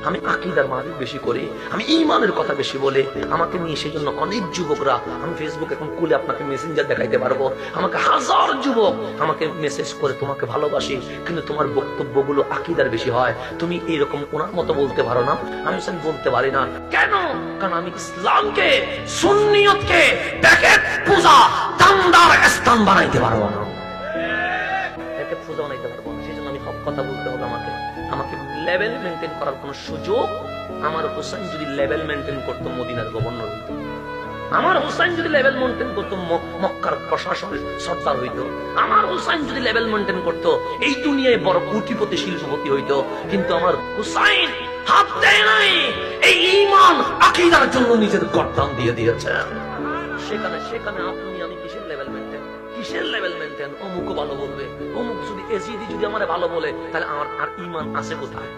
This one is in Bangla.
আমি আকীদার মাহফিল বেশি করি, আমি ঈমানের কথা বেশি বলে, আমাকে নিয়ে সেজন্য অনেক যুবকরা, আমি ফেসবুক এখন খুলে আপনাকে মেসেঞ্জার দেখাইতে পারবো, আমাকে হাজার যুবক আমাকে মেসেজ করে তোমাকে ভালোবাসি, কিন্তু তোমার বক্তব্যগুলো আকীদার বেশি হয়, তুমি এইরকম ওনার মতো বলতে পারো না। আমি বলতে পারি না। কেন? কারণ আমি ইসলামকে, সুন্নিয়তকে প্যাকেট পূজা দামদার স্থান বানাইতে পারবো না, প্যাকেট পূজা বানাইতে পারবো না। সেজন্য আমি হক কথা বলতে হবে। আমাকে লেভেল মেনটেন করার কোন সুযোগ, আমার হোসেন যদি লেভেল মেনটেন করতো মদিনার গভর্নর হইতো, আমার হোসেন যদি লেভেল মেনটেন করতো মক্কার প্রশাসনের সর্দার হইতো, আমার হোসেন যদি লেভেল মেনটেন করতো এই দুনিয়ায় বড় কোটিপতি শিল্পপতি হইতো। কিন্তু আমার হোসেন হাত দেয় নাই, এই ঈমান আকীদার জন্য নিজের গর্দান দিয়ে দিয়েছে। সেখানে আপনি আমি কিসের লেভেল মেনটেন, কিসের লেভেল মেনটেন? অমুক ভালো বলবে, অমুক যদি এজিদি যদি আমার ভালো বলে, তাহলে আমার আর ঈমান আছে কোথায়?